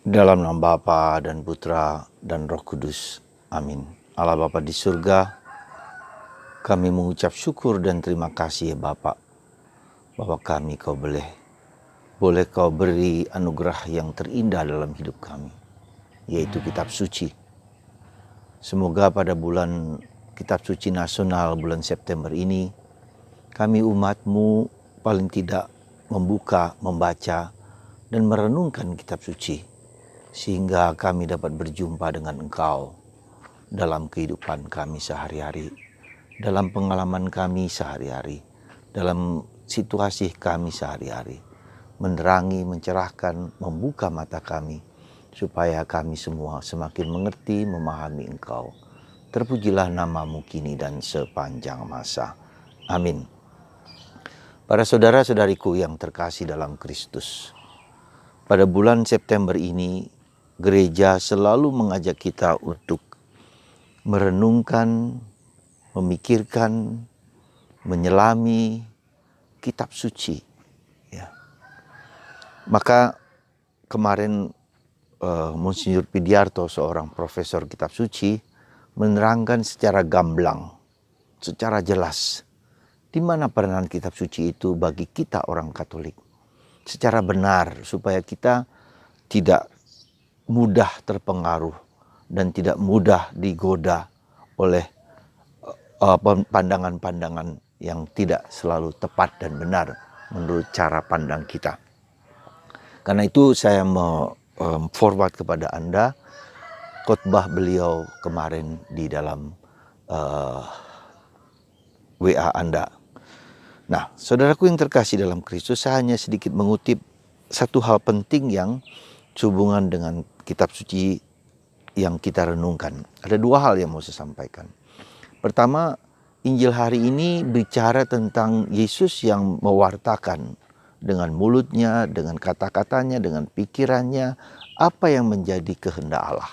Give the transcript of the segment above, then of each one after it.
Dalam nama Bapa dan Putra dan Roh Kudus. Amin. Allah Bapa di surga, kami mengucap syukur dan terima kasih ya Bapa, bahwa kami Kau boleh Kau beri anugerah yang terindah dalam hidup kami, yaitu kitab suci. Semoga pada bulan kitab suci nasional bulan September ini, kami umat-Mu paling tidak membuka, membaca, dan merenungkan kitab suci, sehingga kami dapat berjumpa dengan Engkau dalam kehidupan kami sehari-hari, dalam pengalaman kami sehari-hari, dalam situasi kami sehari-hari, menerangi, mencerahkan, membuka mata kami, supaya kami semua semakin mengerti, memahami Engkau. Terpujilah nama-Mu kini dan sepanjang masa. Amin. Para saudara-saudariku yang terkasih dalam Kristus, pada bulan September ini, gereja selalu mengajak kita untuk merenungkan, memikirkan, menyelami kitab suci. Ya. Maka kemarin Monsinyur Pidiarto, seorang profesor kitab suci, menerangkan secara gamblang, secara jelas, di mana peranan kitab suci itu bagi kita orang Katolik. Secara benar, supaya kita tidak mudah terpengaruh dan tidak mudah digoda oleh pandangan-pandangan yang tidak selalu tepat dan benar menurut cara pandang kita. Karena itu saya mau forward kepada Anda khotbah beliau kemarin di dalam WA Anda. Nah, saudaraku yang terkasih dalam Kristus, saya hanya sedikit mengutip satu hal penting yang sehubungan dengan kitab suci yang kita renungkan. Ada dua hal yang mau saya sampaikan. Pertama, Injil hari ini bicara tentang Yesus yang mewartakan dengan mulutnya, dengan kata-katanya, dengan pikirannya, apa yang menjadi kehendak Allah.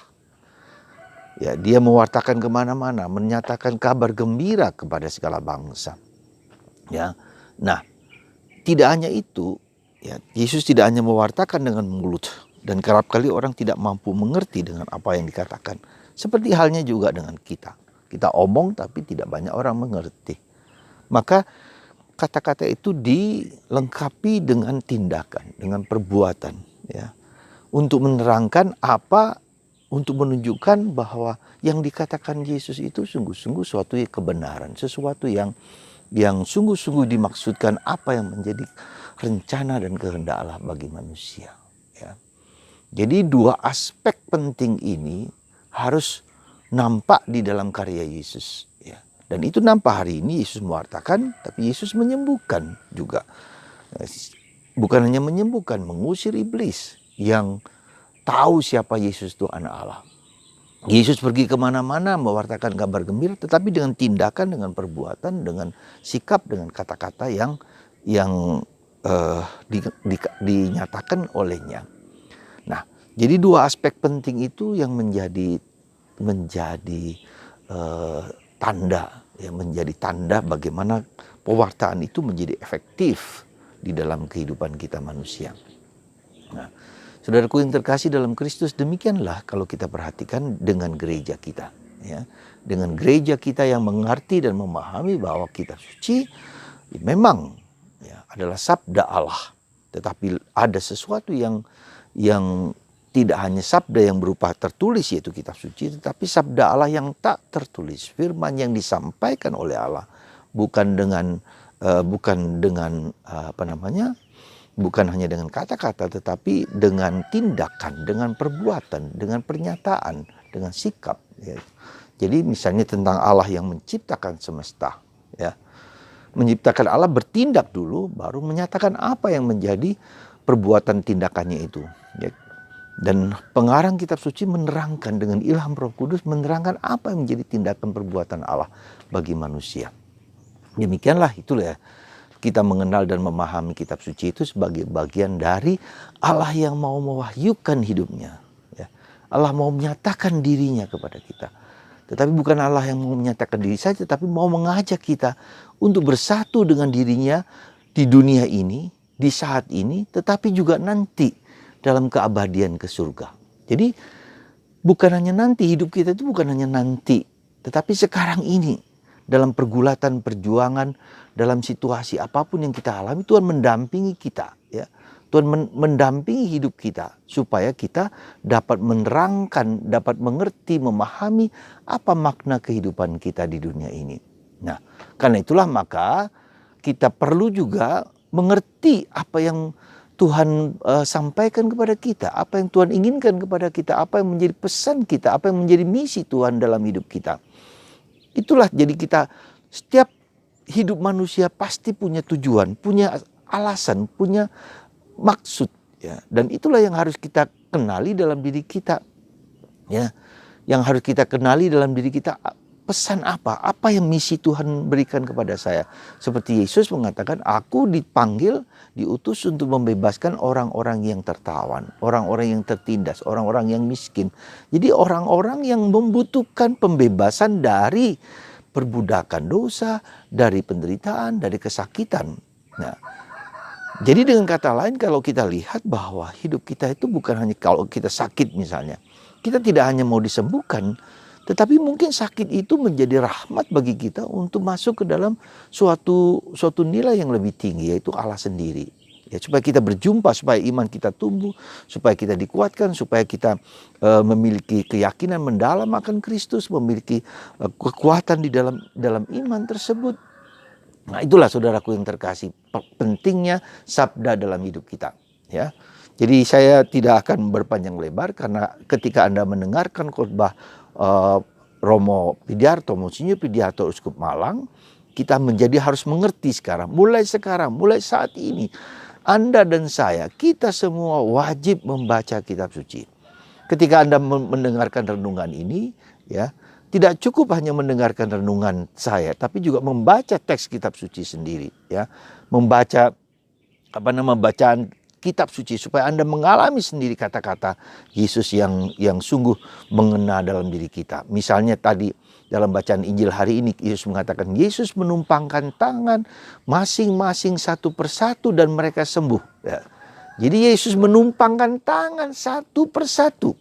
Ya, dia mewartakan kemana-mana, menyatakan kabar gembira kepada segala bangsa. Ya, nah, tidak hanya itu, ya, Yesus tidak hanya mewartakan dengan mulut, dan kerap kali orang tidak mampu mengerti dengan apa yang dikatakan. Seperti halnya juga dengan kita. Kita omong tapi tidak banyak orang mengerti. Maka kata-kata itu dilengkapi dengan tindakan, dengan perbuatan, ya, untuk menerangkan apa, untuk menunjukkan bahwa yang dikatakan Yesus itu sungguh-sungguh suatu kebenaran, sesuatu yang sungguh-sungguh dimaksudkan, apa yang menjadi rencana dan kehendak Allah bagi manusia. Ya. Jadi dua aspek penting ini harus nampak di dalam karya Yesus. Ya. Dan itu nampak hari ini. Yesus mewartakan, tapi Yesus menyembuhkan juga. Bukan hanya menyembuhkan, mengusir iblis yang tahu siapa Yesus itu anak Allah. Yesus pergi kemana-mana mewartakan kabar gembira, tetapi dengan tindakan, dengan perbuatan, dengan sikap, dengan kata-kata yang dinyatakan olehnya. Nah, jadi dua aspek penting itu yang menjadi tanda, ya, menjadi tanda bagaimana pewartaan itu menjadi efektif di dalam kehidupan kita manusia. Nah, saudaraku yang terkasih dalam Kristus, demikianlah kalau kita perhatikan dengan gereja kita, ya, dengan gereja kita yang mengerti dan memahami bahwa kitab suci memang, ya, adalah sabda Allah, tetapi ada sesuatu yang tidak hanya sabda yang berupa tertulis yaitu kitab suci, tetapi sabda Allah yang tak tertulis, firman yang disampaikan oleh Allah, bukan hanya dengan kata-kata, tetapi dengan tindakan, dengan perbuatan, dengan pernyataan, dengan sikap. Ya. Jadi misalnya tentang Allah yang menciptakan semesta, ya, menciptakan Allah bertindak dulu, baru menyatakan apa yang menjadi perbuatan tindakannya itu. Ya. Dan pengarang kitab suci menerangkan dengan ilham Roh Kudus, menerangkan apa yang menjadi tindakan perbuatan Allah bagi manusia. Demikianlah, itulah ya, kita mengenal dan memahami kitab suci itu sebagai bagian dari Allah yang mau mewahyukan hidupnya. Ya. Allah mau menyatakan dirinya kepada kita. Tetapi bukan Allah yang mau menyatakan diri saja, tapi mau mengajak kita untuk bersatu dengan dirinya di dunia ini, di saat ini, tetapi juga nanti dalam keabadian ke surga. Jadi bukan hanya nanti, hidup kita itu bukan hanya nanti, tetapi sekarang ini. Dalam pergulatan, perjuangan, dalam situasi apapun yang kita alami, Tuhan mendampingi kita. Ya. Tuhan mendampingi hidup kita supaya kita dapat menerangkan, dapat mengerti, memahami apa makna kehidupan kita di dunia ini. Nah, karena itulah maka kita perlu juga mengerti apa yang Tuhan sampaikan kepada kita, apa yang Tuhan inginkan kepada kita, apa yang menjadi pesan kita, apa yang menjadi misi Tuhan dalam hidup kita. Itulah jadi kita, setiap hidup manusia pasti punya tujuan, punya alasan, punya maksud, ya. Dan itulah yang harus kita kenali dalam diri kita, ya. Yang harus kita kenali dalam diri kita, pesan apa yang misi Tuhan berikan kepada saya. Seperti Yesus mengatakan, aku dipanggil, diutus untuk membebaskan orang-orang yang tertawan, orang-orang yang tertindas, orang-orang yang miskin. Jadi orang-orang yang membutuhkan pembebasan dari perbudakan dosa, dari penderitaan, dari kesakitan. Nah, jadi dengan kata lain, kalau kita lihat bahwa hidup kita itu bukan hanya kalau kita sakit misalnya, kita tidak hanya mau disembuhkan, tetapi mungkin sakit itu menjadi rahmat bagi kita untuk masuk ke dalam suatu nilai yang lebih tinggi, yaitu Allah sendiri. Ya, supaya kita berjumpa, supaya iman kita tumbuh, supaya kita dikuatkan, supaya kita memiliki keyakinan mendalam akan Kristus, memiliki kekuatan di dalam iman tersebut. Nah, itulah saudaraku yang terkasih, pentingnya sabda dalam hidup kita. Ya, jadi saya tidak akan berpanjang lebar karena ketika Anda mendengarkan khotbah Romo Pidiarto, Monsinyur Pidiarto Uskup Malang, kita harus mengerti sekarang, mulai saat ini. Anda dan saya, kita semua wajib membaca kitab suci. Ketika Anda mendengarkan renungan ini, ya, tidak cukup hanya mendengarkan renungan saya, tapi juga membaca teks kitab suci sendiri, ya. Membaca bacaan kitab suci supaya Anda mengalami sendiri kata-kata Yesus yang sungguh mengena dalam diri kita. Misalnya tadi dalam bacaan Injil hari ini, Yesus mengatakan, Yesus menumpangkan tangan masing-masing satu persatu dan mereka sembuh. Ya. Jadi Yesus menumpangkan tangan satu persatu.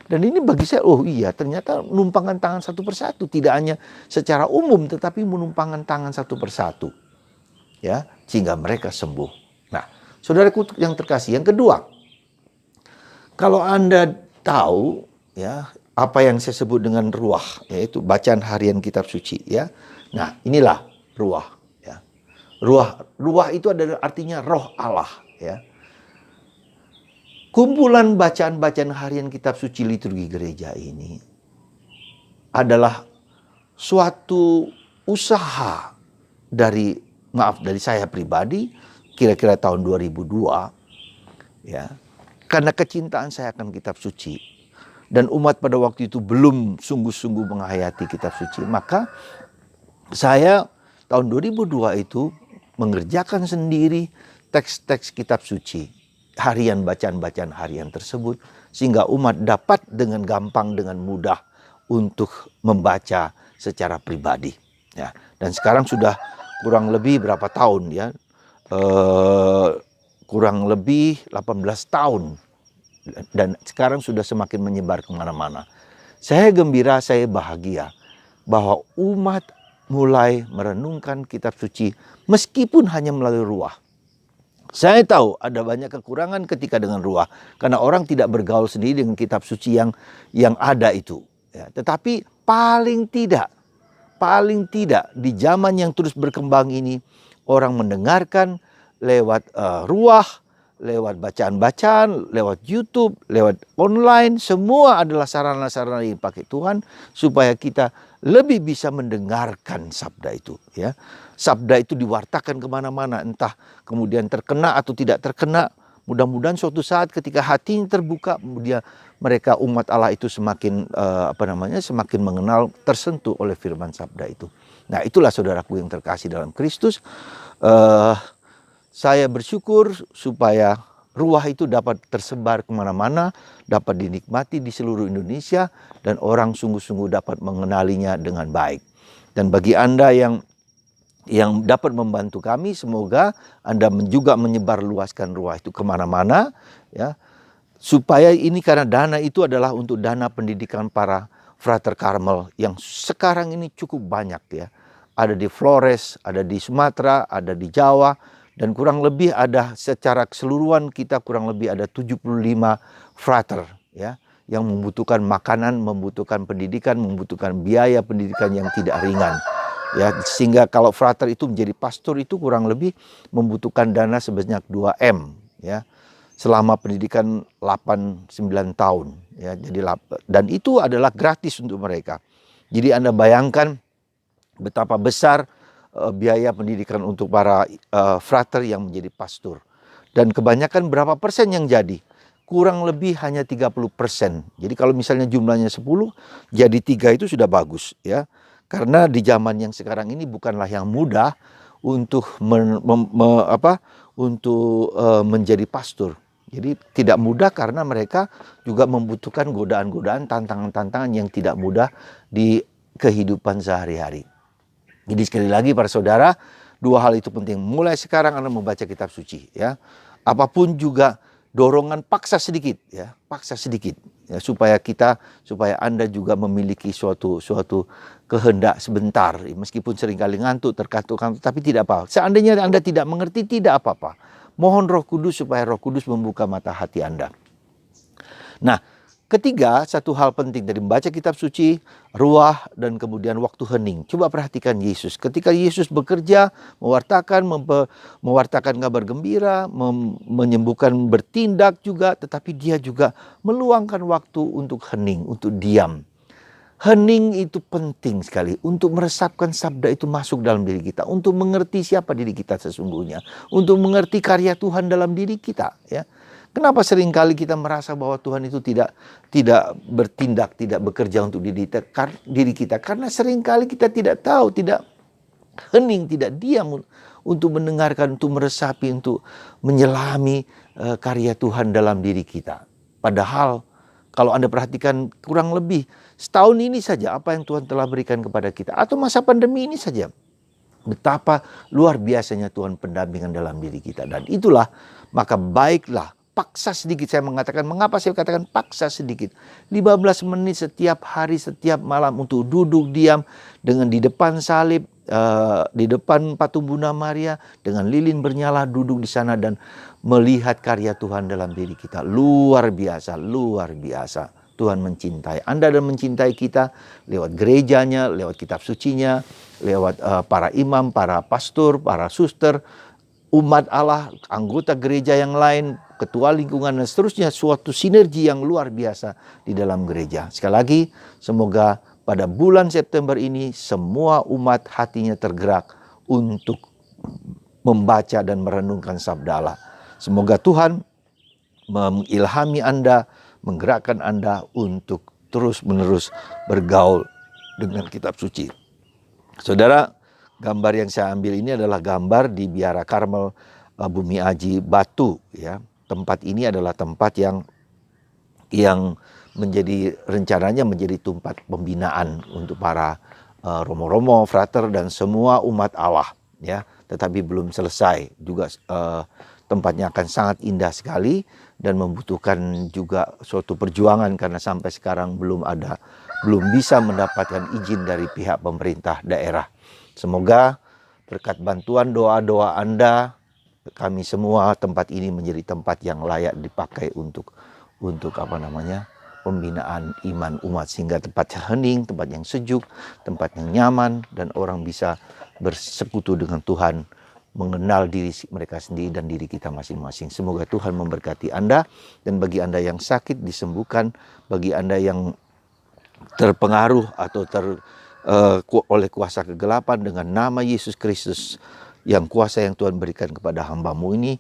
Dan ini bagi saya, oh iya, ternyata menumpangkan tangan satu persatu. Tidak hanya secara umum, tetapi menumpangkan tangan satu persatu. Ya, sehingga mereka sembuh. Nah, saudaraku yang terkasih, yang kedua, kalau Anda tahu, ya, apa yang saya sebut dengan ruah, yaitu bacaan harian kitab suci, ya. Nah, inilah ruah, ya. Ruah itu adalah artinya roh Allah, ya. Kumpulan bacaan-bacaan harian kitab suci liturgi gereja ini adalah suatu usaha dari saya pribadi, kira-kira tahun 2002, ya. Karena kecintaan saya akan kitab suci. Dan umat pada waktu itu belum sungguh-sungguh menghayati kitab suci. Maka saya tahun 2002 itu mengerjakan sendiri teks-teks kitab suci. Bacaan-bacaan harian tersebut. Sehingga umat dapat dengan gampang, dengan mudah untuk membaca secara pribadi. Ya. Dan sekarang sudah kurang lebih berapa tahun, ya. Kurang lebih 18 tahun. Dan sekarang sudah semakin menyebar kemana-mana. Saya gembira, saya bahagia bahwa umat mulai merenungkan kitab suci meskipun hanya melalui ruah. Saya tahu ada banyak kekurangan ketika dengan ruah, karena orang tidak bergaul sendiri dengan kitab suci yang ada itu. Ya, tetapi paling tidak di zaman yang terus berkembang ini, orang mendengarkan lewat ruah, lewat bacaan-bacaan, lewat YouTube, lewat online, semua adalah sarana-sarana yang dipakai Tuhan supaya kita lebih bisa mendengarkan sabda itu, ya. Sabda itu diwartakan kemana-mana, entah kemudian terkena atau tidak terkena. Mudah-mudahan suatu saat ketika hatinya terbuka, kemudian mereka umat Allah itu semakin semakin mengenal, tersentuh oleh firman sabda itu. Nah, itulah saudaraku yang terkasih dalam Kristus. Saya bersyukur supaya ruah itu dapat tersebar kemana-mana, dapat dinikmati di seluruh Indonesia, dan orang sungguh-sungguh dapat mengenalinya dengan baik. Dan bagi Anda yang dapat membantu kami, semoga Anda juga menyebarluaskan ruah itu kemana-mana, ya. Supaya ini, karena dana itu adalah untuk dana pendidikan para Frater Karmel yang sekarang ini cukup banyak ya. Ada di Flores, ada di Sumatera, ada di Jawa, dan kurang lebih ada secara keseluruhan kita kurang lebih ada 75 frater ya, yang membutuhkan makanan, membutuhkan pendidikan, membutuhkan biaya pendidikan yang tidak ringan. Ya, sehingga kalau frater itu menjadi pastor itu kurang lebih membutuhkan dana sebanyak 2M ya, selama pendidikan 8-9 tahun ya. Jadi dan itu adalah gratis untuk mereka. Jadi Anda bayangkan betapa besar biaya pendidikan untuk para frater yang menjadi pastor. Dan kebanyakan berapa persen yang jadi? Kurang lebih hanya 30%. Jadi kalau misalnya jumlahnya 10, jadi 3 itu sudah bagus ya. Karena di zaman yang sekarang ini bukanlah yang mudah untuk menjadi pastor. Jadi tidak mudah karena mereka juga membutuhkan godaan-godaan, tantangan-tantangan yang tidak mudah di kehidupan sehari-hari. Jadi sekali lagi para saudara, dua hal itu penting. Mulai sekarang Anda membaca kitab suci ya. Apapun juga dorongan paksa sedikit ya, paksa sedikit ya, supaya Anda juga memiliki suatu kehendak sebentar, meskipun seringkali ngantuk, terkantuk-kantuk, tapi tidak apa. Seandainya Anda tidak mengerti, tidak apa-apa. Mohon Roh Kudus supaya Roh Kudus membuka mata hati Anda. Nah, ketiga, satu hal penting dari membaca kitab suci, ruah, dan kemudian waktu hening. Coba perhatikan Yesus. Ketika Yesus bekerja, mewartakan kabar gembira, menyembuhkan, bertindak juga, tetapi dia juga meluangkan waktu untuk hening, untuk diam. Hening itu penting sekali untuk meresapkan sabda itu masuk dalam diri kita, untuk mengerti siapa diri kita sesungguhnya, untuk mengerti karya Tuhan dalam diri kita ya. Kenapa seringkali kita merasa bahwa Tuhan itu tidak bertindak, tidak bekerja untuk diri kita? Karena seringkali kita tidak tahu, tidak hening, tidak diam untuk mendengarkan, untuk meresapi, untuk menyelami karya Tuhan dalam diri kita. Padahal kalau Anda perhatikan kurang lebih setahun ini saja apa yang Tuhan telah berikan kepada kita, atau masa pandemi ini saja, betapa luar biasanya Tuhan pendampingan dalam diri kita. Dan itulah, maka baiklah paksa sedikit. Saya mengatakan, mengapa saya katakan paksa sedikit? 15 menit setiap hari, setiap malam untuk duduk diam dengan di depan salib, di depan patung Bunda Maria, dengan lilin bernyala, duduk di sana dan melihat karya Tuhan dalam diri kita. Luar biasa, luar biasa. Tuhan mencintai Anda dan mencintai kita lewat gerejanya, lewat kitab sucinya, lewat para imam, para pastor, para suster, umat Allah, anggota gereja yang lain, ketua lingkungan, dan seterusnya. Suatu sinergi yang luar biasa di dalam gereja. Sekali lagi, semoga pada bulan September ini semua umat hatinya tergerak untuk membaca dan merenungkan sabda Allah. Semoga Tuhan mengilhami Anda, menggerakkan Anda untuk terus-menerus bergaul dengan kitab suci. Saudara, gambar yang saya ambil ini adalah gambar di Biara Karmel Bumi Aji Batu ya. Tempat ini adalah tempat yang rencananya menjadi tempat pembinaan untuk para romo-romo, frater, dan semua umat Allah ya. Tetapi belum selesai juga. Tempatnya akan sangat indah sekali dan membutuhkan juga suatu perjuangan karena sampai sekarang belum bisa mendapatkan izin dari pihak pemerintah daerah. Semoga berkat bantuan doa-doa Anda, kami semua, tempat ini menjadi tempat yang layak dipakai untuk pembinaan iman umat, sehingga tempatnya hening, tempat yang sejuk, tempat yang nyaman, dan orang bisa bersekutu dengan Tuhan, mengenal diri mereka sendiri dan diri kita masing-masing. Semoga Tuhan memberkati Anda, dan bagi Anda yang sakit disembuhkan, bagi Anda yang terpengaruh atau oleh kuasa kegelapan, dengan nama Yesus Kristus, yang kuasa yang Tuhan berikan kepada hamba-Mu ini,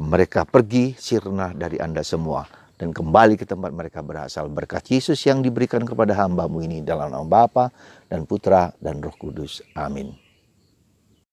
mereka pergi sirna dari Anda semua dan kembali ke tempat mereka berasal. Berkat Yesus yang diberikan kepada hamba-Mu ini, dalam nama Bapa dan Putra dan Roh Kudus. Amin.